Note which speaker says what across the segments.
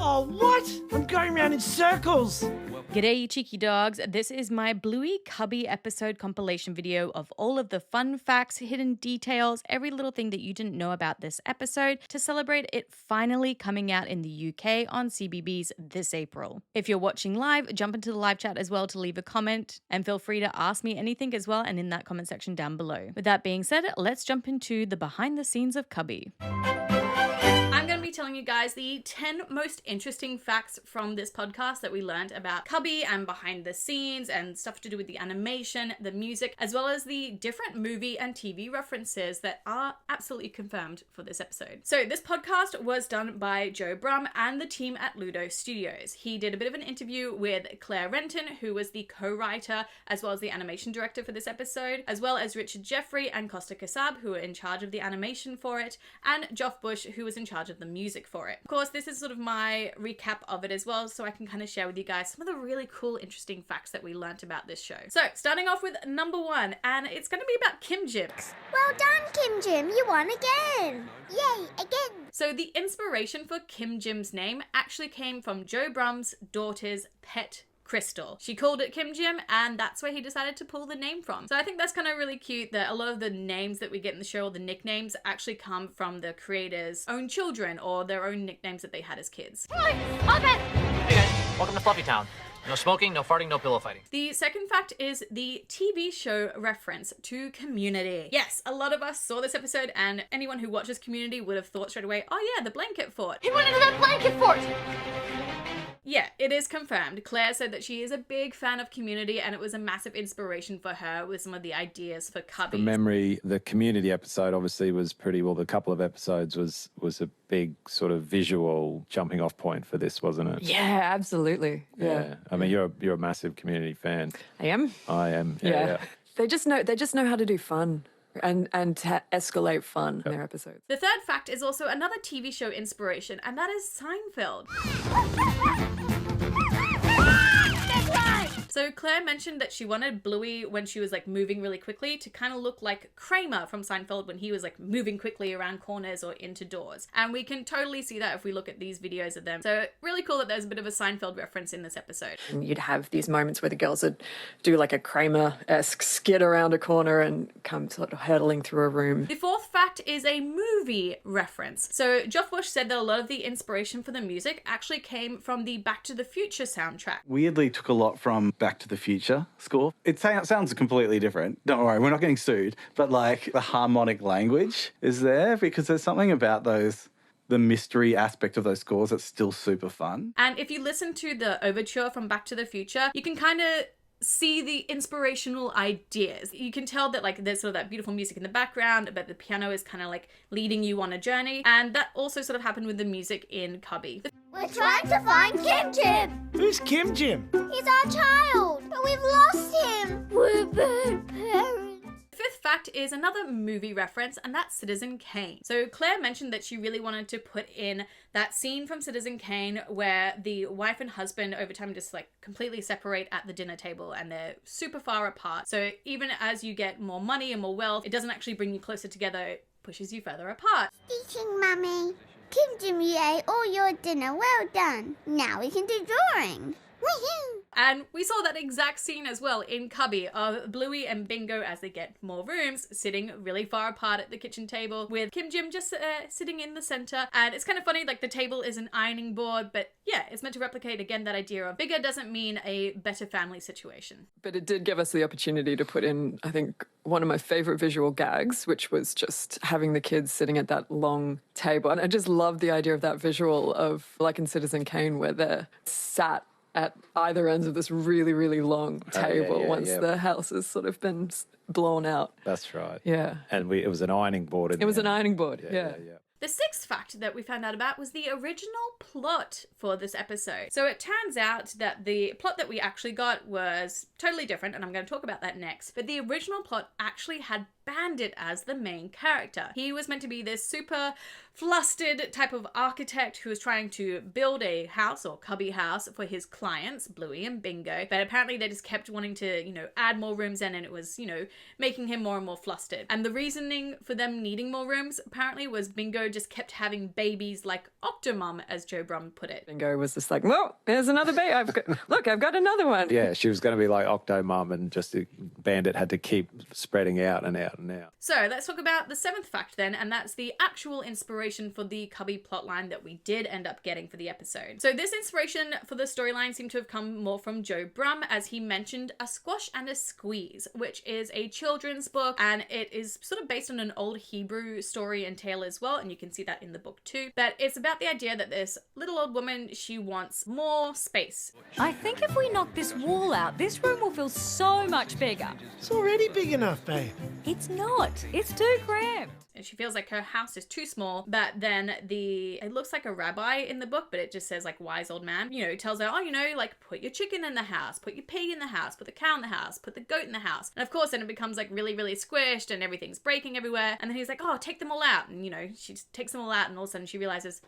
Speaker 1: Oh, what? I'm going round in circles.
Speaker 2: G'day, you cheeky dogs. This is my Bluey Cubby episode compilation video of all of the fun facts, hidden details, every little thing that you didn't know about this episode to celebrate it finally coming out in the UK on CBeebies this April. If you're watching live, jump into the live chat as well to leave a comment and feel free to ask me anything as well and in that comment section down below. With that being said, let's jump into the behind the scenes of Cubby. I'm going to be telling you guys the 10 most interesting facts from this podcast that we learned about Cubby and behind the scenes and stuff to do with the animation, the music, as well as the different movie and TV references that are absolutely confirmed for this episode. So this podcast was done by Joe Brum and the team at Ludo Studios. He did a bit of an interview with Claire Renton, who was the co-writer as well as the animation director for this episode, as well as Richard Jeffrey and Costa Kassab, who were in charge of the animation for it, and Geoff Bush, who was in charge of the music for it. Of course, this is sort of my recap of it as well, so I can kind of share with you guys some of the really cool, interesting facts that we learnt about this show. So, starting off with number 1, and it's going to be about Kim Jim.
Speaker 3: Well done, Kim Jim. You won again. Yay, again.
Speaker 2: So, the inspiration for Kim Jim's name actually came from Joe Brum's daughter's pet Crystal. She called it Kim Jim, and that's where he decided to pull the name from. So I think that's kind of really cute that a lot of the names that we get in the show, or the nicknames, actually come from the creators' own children or their own nicknames that they had as kids.
Speaker 4: Hey guys, welcome to Fluffy Town. No smoking, no farting, no pillow fighting.
Speaker 2: The second fact is the TV show reference to Community. Yes, a lot of us saw this episode, and anyone who watches Community would have thought straight away, oh yeah, the blanket fort.
Speaker 4: He went into that blanket fort!
Speaker 2: Yeah, it is confirmed. Claire said that she is a big fan of Community and it was a massive inspiration for her with some of the ideas for Cubby.
Speaker 5: From memory, the Community episode obviously was pretty, well, the couple of episodes was a big sort of visual jumping off point for this, wasn't it?
Speaker 6: Yeah, absolutely. Yeah.
Speaker 5: I mean, you're a massive Community fan.
Speaker 6: I am.
Speaker 5: I am. Yeah.
Speaker 6: They just know how to do fun. And to escalate fun in their episodes.
Speaker 2: The third fact is also another TV show inspiration, and that is Seinfeld. So Claire mentioned that she wanted Bluey, when she was like moving really quickly, to kind of look like Kramer from Seinfeld when he was like moving quickly around corners or into doors. And we can totally see that if we look at these videos of them. So really cool that there's a bit of a Seinfeld reference in this episode.
Speaker 6: And you'd have these moments where the girls would do like a Kramer-esque skid around a corner and come sort of hurtling through a room.
Speaker 2: The fourth fact is a movie reference. So Geoff Bush said that a lot of the inspiration for the music actually came from the Back to the Future soundtrack.
Speaker 7: Weirdly took a lot from Back to the Future score. It sounds completely different. Don't worry, we're not getting sued. But like the harmonic language is there because there's something about the mystery aspect of those scores that's still super fun.
Speaker 2: And if you listen to the overture from Back to the Future, you can kind of see the inspirational ideas. You can tell that like there's sort of that beautiful music in the background, but the piano is kind of like leading you on a journey. And that also sort of happened with the music in Cubby.
Speaker 3: We're trying to find Kim Jim.
Speaker 1: Who's Kim Jim?
Speaker 3: He's our child, but we've lost him. We're bad parents.
Speaker 2: Fifth fact is another movie reference, and that's Citizen Kane. So Claire mentioned that she really wanted to put in that scene from Citizen Kane where the wife and husband over time just like completely separate at the dinner table and they're super far apart. So even as you get more money and more wealth, it doesn't actually bring you closer together, it pushes you further apart.
Speaker 3: Eating, Mummy. Kim Jim, you ate all your dinner. Well done. Now we can do drawing. Woohoo!
Speaker 2: And we saw that exact scene as well in Cubby of Bluey and Bingo as they get more rooms, sitting really far apart at the kitchen table with Kim Jim just sitting in the center. And it's kind of funny, like the table is an ironing board, but yeah, it's meant to replicate again that idea of bigger doesn't mean a better family situation.
Speaker 6: But it did give us the opportunity to put in, I think, one of my favorite visual gags, which was just having the kids sitting at that long table. And I just love the idea of that visual of, like in Citizen Kane, where they're sat at either ends of this really, really long table once the house has sort of been blown out.
Speaker 5: That's right.
Speaker 6: Yeah.
Speaker 5: And it was an ironing board.
Speaker 6: It was an ironing board, yeah.
Speaker 2: The sixth fact that we found out about was the original plot for this episode. So it turns out that the plot that we actually got was totally different, and I'm going to talk about that next. But the original plot actually had Bandit as the main character. He was meant to be this super flustered type of architect who was trying to build a house or cubby house for his clients, Bluey and Bingo, but apparently they just kept wanting to, add more rooms in, and it was, making him more and more flustered. And the reasoning for them needing more rooms apparently was Bingo just kept having babies like Octomom, as Joe Brumm put it.
Speaker 6: Bingo was just like, well, there's another baby. I've got another one.
Speaker 5: Yeah, she was going to be like Octomom, and just Bandit had to keep spreading out and out and out.
Speaker 2: So let's talk about the 7th fact then, and that's the actual inspiration for the Cubby plotline that we did end up getting for the episode. So this inspiration for the storyline seemed to have come more from Joe Brumm, as he mentioned A Squash and a Squeeze, which is a children's book, and it is sort of based on an old Hebrew story and tale as well, and you can see that in the book too. But it's about the idea that this little old woman, she wants more space.
Speaker 8: I think if we knock this wall out, this room will feel so much bigger.
Speaker 1: It's already big enough, babe.
Speaker 8: It's not. It's too cramped.
Speaker 2: And she feels like her house is too small, but then it looks like a rabbi in the book, but it just says like wise old man, tells her, put your chicken in the house, put your pig in the house, put the cow in the house, put the goat in the house. And of course, then it becomes like really, really squished and everything's breaking everywhere. And then he's like, oh, take them all out. And, she just takes them all out, and all of a sudden she realizes,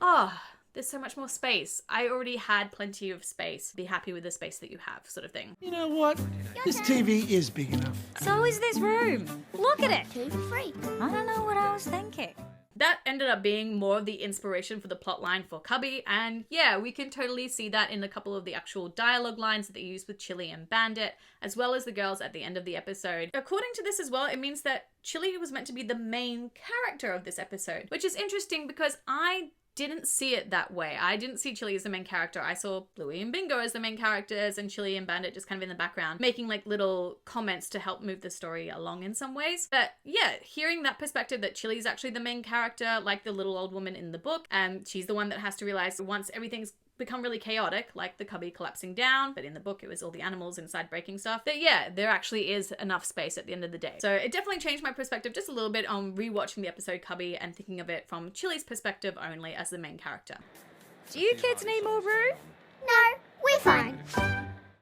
Speaker 2: there's so much more space. I already had plenty of space. Be happy with the space that you have, sort of thing.
Speaker 1: You know what? This TV is big enough.
Speaker 8: So is this room. Look at it.
Speaker 3: 2 for free.
Speaker 8: I don't know what I was thinking.
Speaker 2: That ended up being more of the inspiration for the plotline for Cubby, and yeah, we can totally see that in a couple of the actual dialogue lines that they use with Chili and Bandit, as well as the girls at the end of the episode. According to this as well, it means that Chili was meant to be the main character of this episode, which is interesting because I didn't see it that way. I didn't see Chili as the main character. I saw Bluey and Bingo as the main characters, and Chili and Bandit just kind of in the background, making like little comments to help move the story along in some ways. But yeah, hearing that perspective that Chili's actually the main character, like the little old woman in the book, and she's the one that has to realize once everything's become really chaotic, like the cubby collapsing down, but in the book it was all the animals inside breaking stuff, that yeah, there actually is enough space at the end of the day. So it definitely changed my perspective just a little bit on rewatching the episode Cubby and thinking of it from Chili's perspective only as the main character.
Speaker 8: Do you kids need more room?
Speaker 3: No, we're fine.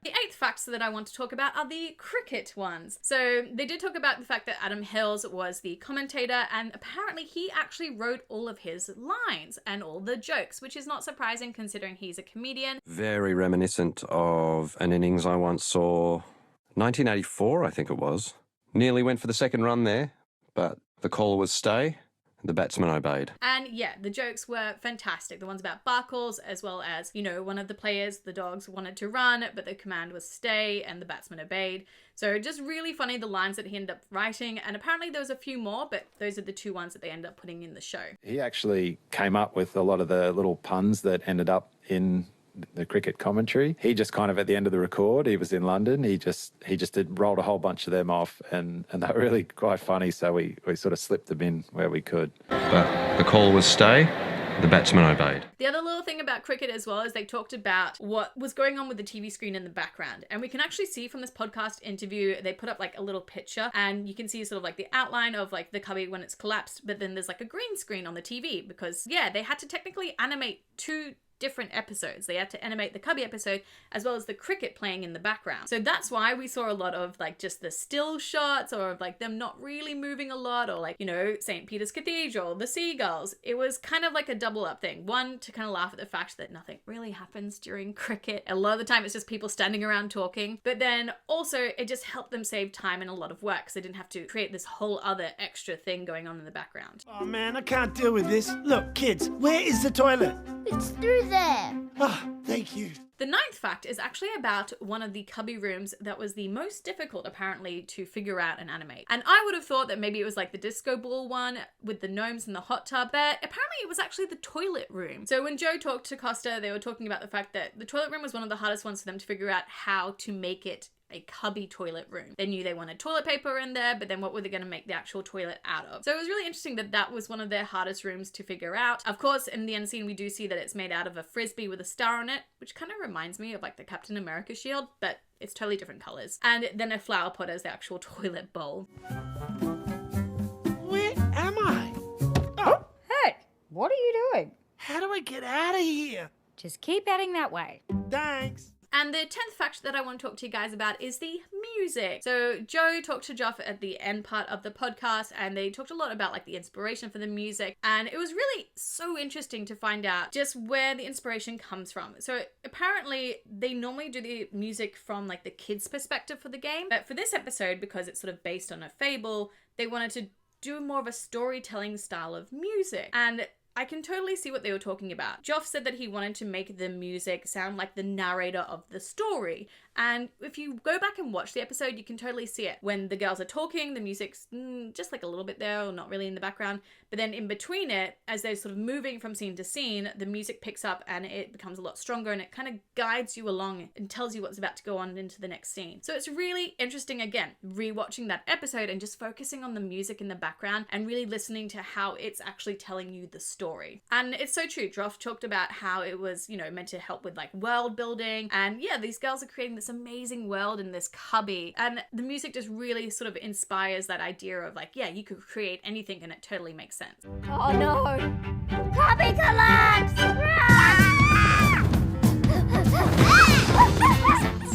Speaker 2: The 8th facts that I want to talk about are the cricket ones. So they did talk about the fact that Adam Hills was the commentator, and apparently he actually wrote all of his lines and all the jokes, which is not surprising considering he's a comedian.
Speaker 9: Very reminiscent of an innings I once saw, 1984 I think it was. Nearly went for the second run there, but the call was stay. The batsman obeyed.
Speaker 2: And yeah, the jokes were fantastic. The ones about Barkles, as well as, one of the players, the dogs, wanted to run, but the command was stay, and the batsman obeyed. So just really funny, the lines that he ended up writing. And apparently there was a few more, but those are the 2 ones that they ended up putting in the show.
Speaker 5: He actually came up with a lot of the little puns that ended up in the cricket commentary. He just kind of, at the end of the record, he was in London, he just rolled a whole bunch of them off, and they were really quite funny, so we sort of slipped them in where we could.
Speaker 9: But the call was stay. The batsman obeyed.
Speaker 2: The other little thing about cricket as well is they talked about what was going on with the TV screen in the background. And we can actually see from this podcast interview, they put up like a little picture, and you can see sort of like the outline of like the cubby when it's collapsed, but then there's like a green screen on the TV because yeah, they had to technically animate 2 different episodes. They had to animate the Cubby episode as well as the cricket playing in the background. So that's why we saw a lot of like just the still shots, or of like them not really moving a lot, or like, St. Peter's Cathedral, the seagulls. It was kind of like a double up thing. One, to kind of laugh at the fact that nothing really happens during cricket. A lot of the time it's just people standing around talking, but then also it just helped them save time and a lot of work because they didn't have to create this whole other extra thing going on in the background.
Speaker 1: Oh man, I can't deal with this. Look, kids, where is the toilet?
Speaker 3: It's through there.
Speaker 1: Ah, thank you.
Speaker 2: The 9th fact is actually about one of the cubby rooms that was the most difficult apparently to figure out and animate. And I would have thought that maybe it was like the disco ball one with the gnomes and the hot tub, but apparently it was actually the toilet room. So when Joe talked to Costa, they were talking about the fact that the toilet room was one of the hardest ones for them to figure out how to make it a cubby toilet room. They knew they wanted toilet paper in there, but then what were they going to make the actual toilet out of? So it was really interesting that that was one of their hardest rooms to figure out. Of course, in the end scene, we do see that it's made out of a frisbee with a star on it, which kind of reminds me of like the Captain America shield, but it's totally different colors. And then a flower pot as the actual toilet bowl.
Speaker 1: Where am I? Oh,
Speaker 8: Hey, what are you doing?
Speaker 1: how do I get out of here?
Speaker 8: Just keep heading that way.
Speaker 1: Thanks.
Speaker 2: And the 10th fact that I want to talk to you guys about is the music. So Joe talked to Joff at the end part of the podcast, and they talked a lot about like the inspiration for the music, and it was really so interesting to find out just where the inspiration comes from. So apparently they normally do the music from like the kids' perspective for the game, but for this episode, because it's sort of based on a fable, they wanted to do more of a storytelling style of music. And I can totally see what they were talking about. Joff said that he wanted to make the music sound like the narrator of the story. And if you go back and watch the episode, you can totally see it. When the girls are talking, the music's just like a little bit there, or not really in the background. But then in between it, as they're sort of moving from scene to scene, the music picks up and it becomes a lot stronger, and it kind of guides you along and tells you what's about to go on into the next scene. So it's really interesting, again, rewatching that episode and just focusing on the music in the background and really listening to how it's actually telling you the story. And it's so true. Droff talked about how it was, meant to help with like world building. And yeah, these girls are creating this amazing world in this cubby. And the music just really sort of inspires that idea of like, yeah, you could create anything and it totally makes sense.
Speaker 3: Oh no! Cubby collapse!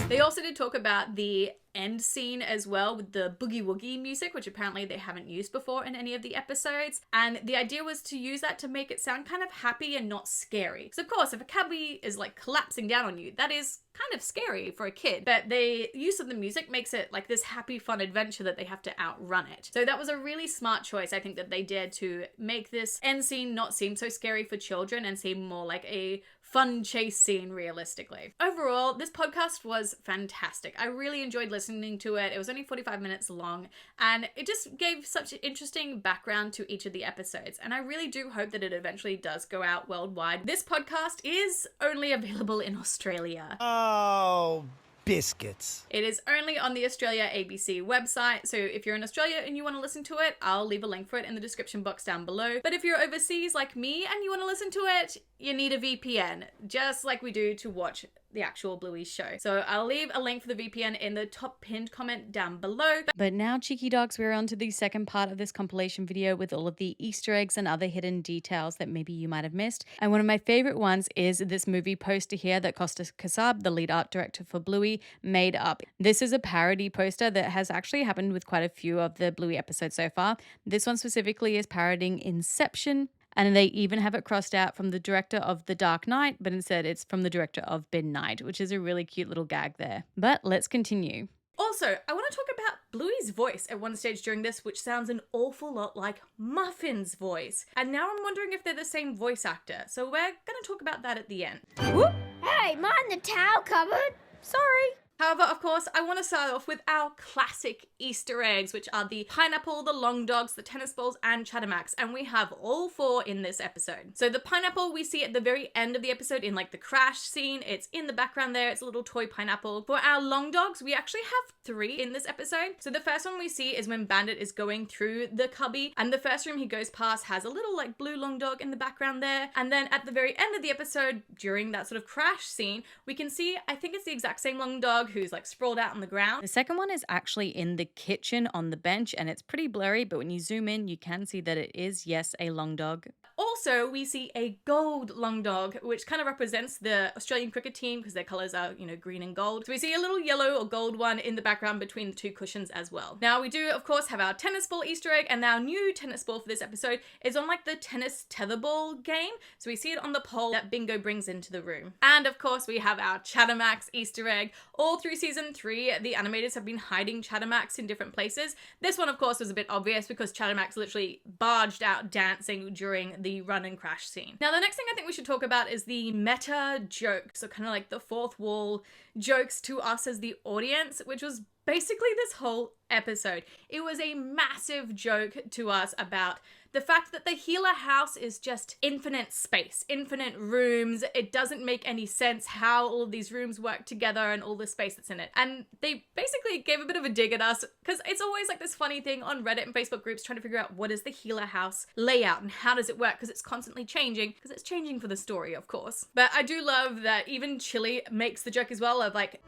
Speaker 2: They also did talk about the end scene as well with the boogie woogie music, which apparently they haven't used before in any of the episodes. And the idea was to use that to make it sound kind of happy and not scary. So of course, if a cubby is like collapsing down on you, that is kind of scary for a kid. But the use of the music makes it like this happy, fun adventure that they have to outrun it. So that was a really smart choice, I think, that they did to make this end scene not seem so scary for children and seem more like a fun chase scene realistically. Overall, this podcast was fantastic. I really enjoyed listening to it. It was only 45 minutes long, and it just gave such an interesting background to each of the episodes. And I really do hope that it eventually does go out worldwide. This podcast is only available in Australia.
Speaker 1: Oh, biscuits.
Speaker 2: It is only on the Australia ABC website, so if you're in Australia and you want to listen to it, I'll leave a link for it in the description box down below. But if you're overseas like me and you want to listen to it, you need a VPN, just like we do to watch the actual Bluey show. So I'll leave a link for the VPN in the top pinned comment down below. But now, cheeky dogs, we're on to the second part of this compilation video with all of the Easter eggs and other hidden details that maybe you might have missed. And one of my favorite ones is this movie poster here that Kostas Kassab, the lead art director for Bluey, made up. This is a parody poster that has actually happened with quite a few of the Bluey episodes so far. This one specifically is parodying Inception. And they even have it crossed out from the director of The Dark Knight, but instead it's from the director of Midnight, which is a really cute little gag there. But let's continue. Also, I want to talk about Bluey's voice at one stage during this, which sounds an awful lot like Muffin's voice. And now I'm wondering if they're the same voice actor. So we're going to talk about that at the end. Whoop!
Speaker 3: Hey, mind the towel cupboard.
Speaker 2: Sorry. However, of course, I want to start off with our classic Easter eggs, which are the pineapple, the long dogs, the tennis balls, and Chattermax, and we have all 4 in this episode. So the pineapple we see at the very end of the episode in like the crash scene. It's in the background there. It's a little toy pineapple. For our long dogs, we actually have 3 in this episode. So the first one we see is when Bandit is going through the cubby, and the first room he goes past has a little like blue long dog in the background there. And then at the very end of the episode, during that sort of crash scene, we can see, I think it's the exact same long dog who's like sprawled out on the ground. The second one is actually in the kitchen on the bench, and it's pretty blurry, but when you zoom in, you can see that it is, yes, a long dog. Also, we see a gold long dog, which kind of represents the Australian cricket team because their colours are, green and gold. So we see a little yellow or gold one in the background between the 2 cushions as well. Now, we do, of course, have our tennis ball Easter egg, and our new tennis ball for this episode is on like the tennis tetherball game. So we see it on the pole that Bingo brings into the room. And of course, we have our Chattermax Easter egg. All through season 3, the animators have been hiding Chattermax in different places. This one, of course, was a bit obvious because Chattermax literally barged out dancing during the run and crash scene. Now, the next thing I think we should talk about is the meta joke. So kind of like the fourth wall jokes to us as the audience, which was basically this whole episode. It was a massive joke to us about the fact that the healer house is just infinite space, infinite rooms. It doesn't make any sense how all of these rooms work together and all the space that's in it. And they basically gave a bit of a dig at us because it's always like this funny thing on Reddit and Facebook groups trying to figure out what is the healer house layout and how does it work, because it's constantly changing, because it's changing for the story, of course. But I do love that even Chili makes the joke as well of like,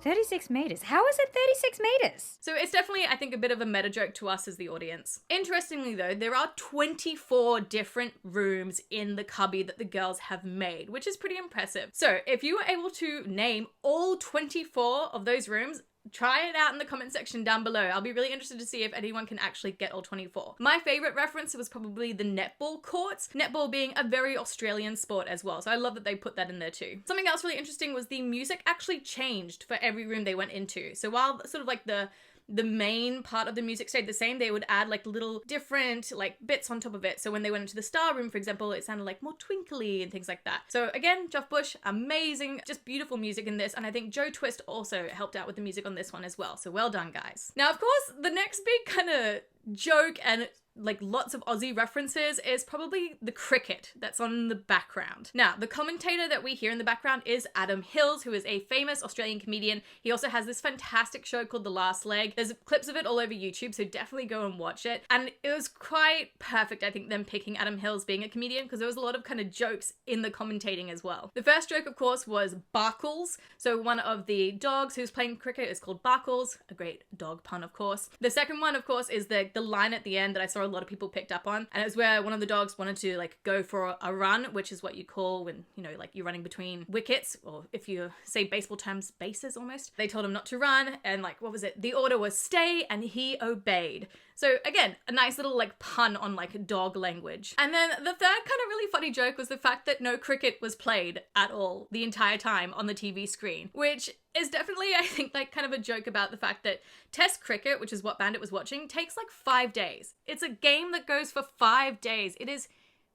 Speaker 8: 36 metres. How is it 36 metres?
Speaker 2: So it's definitely, I think, a bit of a meta joke to us as the audience. Interestingly though, there are 24 different rooms in the cubby that the girls have made, which is pretty impressive. So if you were able to name all 24 of those rooms, try it out in the comment section down below. I'll be really interested to see if anyone can actually get all 24. My favorite reference was probably the netball courts, netball being a very Australian sport as well, so I love that they put that in there too. Something else really interesting was the music actually changed for every room they went into. So while sort of like the main part of the music stayed the same, they would add like little different like bits on top of it. So when they went into the star room, for example, it sounded like more twinkly and things like that. So again, Geoff Bush, amazing, just beautiful music in this. And I think Joe Twist also helped out with the music on this one as well. So well done, guys. Now, of course, the next big kind of joke and like lots of Aussie references is probably the cricket that's on the background. Now, the commentator that we hear in the background is Adam Hills, who is a famous Australian comedian. He also has this fantastic show called The Last Leg. There's clips of it all over YouTube, so definitely go and watch it. And it was quite perfect, I think, them picking Adam Hills being a comedian, because there was a lot of kind of jokes in the commentating as well. The first joke, of course, was Barkles. So one of the dogs who's playing cricket is called Barkles, a great dog pun, of course. The second one, of course, is the line at the end that I saw a lot of people picked up on, and it was where one of the dogs wanted to like go for a run, which is what you call when, you know, like you're running between wickets, or if you say baseball terms, bases almost. They told him not to run, and like, what was it? The order was stay, and he obeyed. So again, a nice little like pun on like dog language. And then the third kind of really funny joke was the fact that no cricket was played at all the entire time on the TV screen, which is definitely, I think, like kind of a joke about the fact that Test cricket, which is what Bandit was watching, takes like 5 days. It's a game that goes for 5 days. It is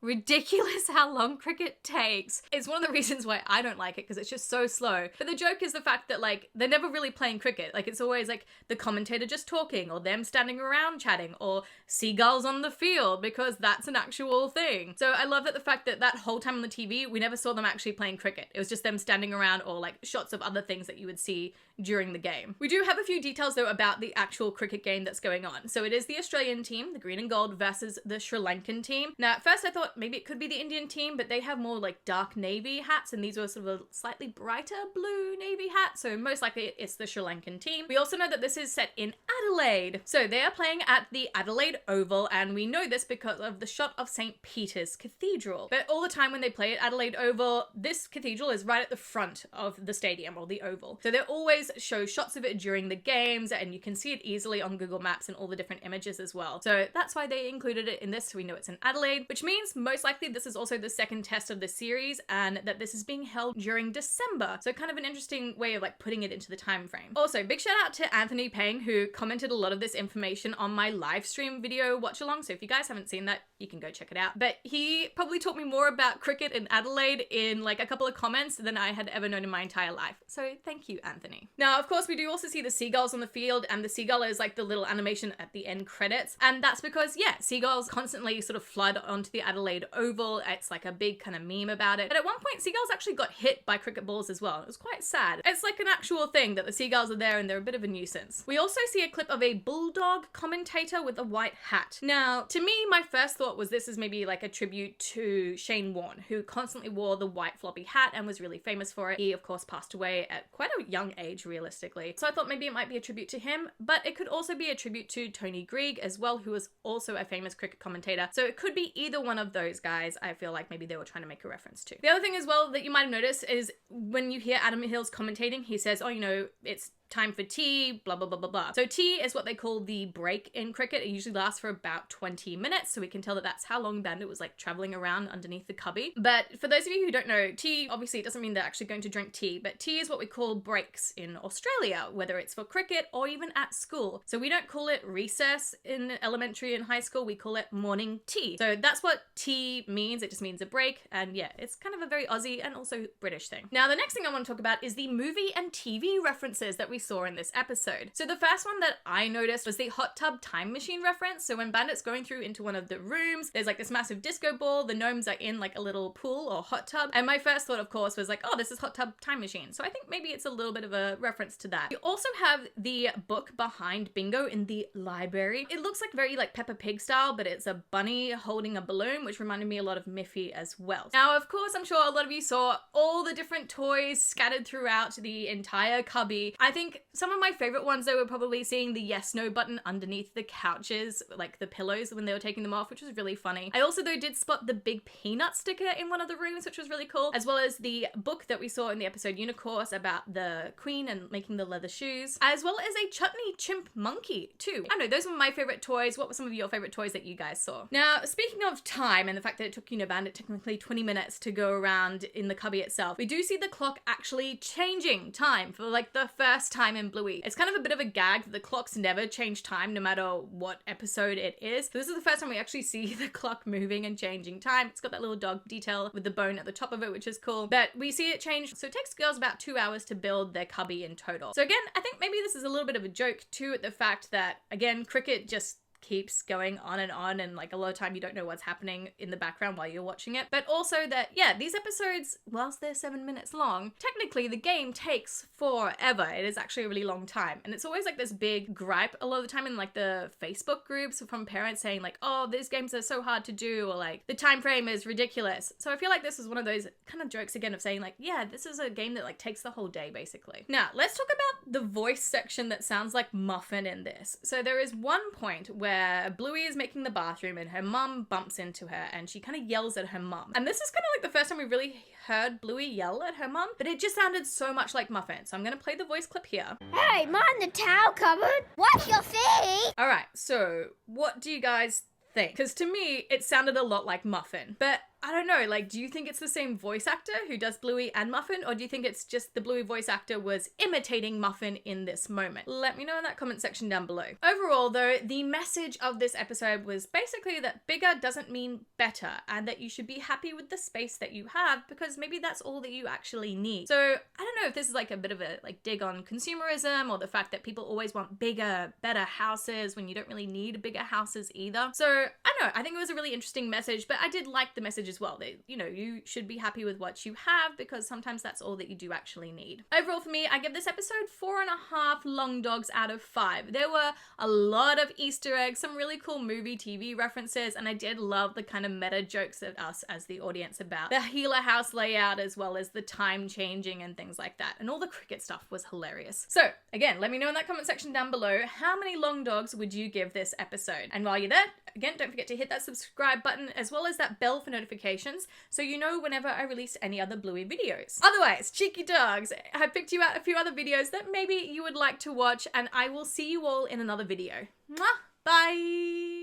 Speaker 2: ridiculous how long cricket takes. It's one of the reasons why I don't like it, because it's just so slow. But the joke is the fact that like they're never really playing cricket. Like it's always like the commentator just talking, or them standing around chatting, or seagulls on the field, because that's an actual thing. So I love that the fact that that whole time on the TV we never saw them actually playing cricket. It was just them standing around, or like shots of other things that you would see during the game. We do have a few details though about the actual cricket game that's going on. So it is the Australian team, the green and gold, versus the Sri Lankan team. Now at first I thought maybe it could be the Indian team, but they have more like dark navy hats, and these were sort of a slightly brighter blue navy hat, so most likely it's the Sri Lankan team. We also know that this is set in Adelaide. So they are playing at the Adelaide Oval, and we know this because of the shot of St. Peter's Cathedral. But all the time when they play at Adelaide Oval, this cathedral is right at the front of the stadium, or the oval. So they always show shots of it during the games, and you can see it easily on Google Maps and all the different images as well. So that's why they included it in this, so we know it's in Adelaide, which means most likely this is also the second test of the series, and that this is being held during December. So kind of an interesting way of like putting it into the time frame. Also, big shout out to Anthony Peng, who commented a lot of this information on my live stream video watch along. So if you guys haven't seen that, you can go check it out. But he probably taught me more about cricket in Adelaide in like a couple of comments than I had ever known in my entire life. So thank you, Anthony. Now, of course, we do also see the seagulls on the field, and the seagull is like the little animation at the end credits. And that's because, yeah, seagulls constantly sort of flood onto the Adelaide Oval. It's like a big kind of meme about it. But at one point, seagulls actually got hit by cricket balls as well. It was quite sad. It's like an actual thing that the seagulls are there and they're a bit of a nuisance. We also see a clip of a bulldog commentator with a white hat. Now, to me, my first thought was this is maybe like a tribute to Shane Warne, who constantly wore the white floppy hat and was really famous for it. He, of course, passed away at quite a young age, realistically. So I thought maybe it might be a tribute to him, but it could also be a tribute to Tony Greig as well, who was also a famous cricket commentator. So it could be either one of those guys. I feel like maybe they were trying to make a reference to. The other thing as well that you might have noticed is when you hear Adam Hills commentating, he says, oh, you know, it's time for tea, blah, blah, blah, blah, blah. So tea is what they call the break in cricket. It usually lasts for about 20 minutes. So we can tell that that's how long Bandit was like traveling around underneath the cubby. But for those of you who don't know, tea, obviously it doesn't mean they're actually going to drink tea, but tea is what we call breaks in Australia, whether it's for cricket or even at school. So we don't call it recess in elementary and high school. We call it morning tea. So that's what tea means. It just means a break. And yeah, it's kind of a very Aussie and also British thing. Now, the next thing I want to talk about is the movie and TV references that we we saw in this episode. So the first one that I noticed was the hot tub time machine reference. So when Bandit's going through into one of the rooms, there's like this massive disco ball, the gnomes are in like a little pool or hot tub, and my first thought of course was like, oh, this is hot tub time machine. So I think maybe it's a little bit of a reference to that. You also have the book behind Bingo in the library. It looks like very like Peppa Pig style, but it's a bunny holding a balloon, which reminded me a lot of Miffy as well. Now, of course, I'm sure a lot of you saw all the different toys scattered throughout the entire cubby. I think some of my favorite ones though were probably seeing the yes no button underneath the couches, like the pillows when they were taking them off, which was really funny. I also though did spot the big peanut sticker in one of the rooms, which was really cool, as well as the book that we saw in the episode Unicourse about the queen and making the leather shoes, as well as a chutney chimp monkey too. I don't know, those were my favorite toys. What were some of your favorite toys that you guys saw? Now, speaking of time and the fact that it took, you know, Bandit technically 20 minutes to go around in the cubby itself, we do see the clock actually changing time for like the first time in Bluey. It's kind of a bit of a gag that the clocks never change time no matter what episode it is. So this is the first time we actually see the clock moving and changing time. It's got that little dog detail with the bone at the top of it, which is cool. But we see it change. So it takes girls about 2 hours to build their cubby in total. So again, I think maybe this is a little bit of a joke too at the fact that, again, Cricket just keeps going on, and like a lot of time you don't know what's happening in the background while you're watching it. But also that, yeah, these episodes, whilst they're 7 minutes long, technically the game takes forever. It is actually a really long time. And it's always like this big gripe a lot of the time in like the Facebook groups from parents saying like, oh, these games are so hard to do, or like the time frame is ridiculous. So I feel like this is one of those kind of jokes again of saying like, yeah, this is a game that like takes the whole day basically. Now, let's talk about the voice section that sounds like Muffin in this. So there is one point where Bluey is making the bathroom and her mum bumps into her and she kind of yells at her mum. And this is kind of like the first time we really heard Bluey yell at her mum, but it just sounded so much like Muffin. So I'm gonna play the voice clip here.
Speaker 3: Hey, mind the towel cupboard. Wash your feet.
Speaker 2: All right, so what do you guys think? Because to me, it sounded a lot like Muffin, but I don't know, like, do you think it's the same voice actor who does Bluey and Muffin, or do you think it's just the Bluey voice actor was imitating Muffin in this moment? Let me know in that comment section down below. Overall, though, the message of this episode was basically that bigger doesn't mean better, and that you should be happy with the space that you have, because maybe that's all that you actually need. So, I don't know if this is like a bit of a like dig on consumerism, or the fact that people always want bigger, better houses when you don't really need bigger houses either. So, I don't know, I think it was a really interesting message, but I did like the message as well. That, you know, you should be happy with what you have, because sometimes that's all that you do actually need. Overall for me, I give this episode 4.5 long dogs out of 5. There were a lot of Easter eggs, some really cool movie TV references, and I did love the kind of meta jokes at us as the audience about the healer house layout, as well as the time changing and things like that. And all the cricket stuff was hilarious. So again, let me know in that comment section down below, how many long dogs would you give this episode? And while you're there, again, don't forget to hit that subscribe button as well as that bell for notifications so you know whenever I release any other Bluey videos. Otherwise, cheeky dogs, I've picked you out a few other videos that maybe you would like to watch, and I will see you all in another video. Mwah! Bye!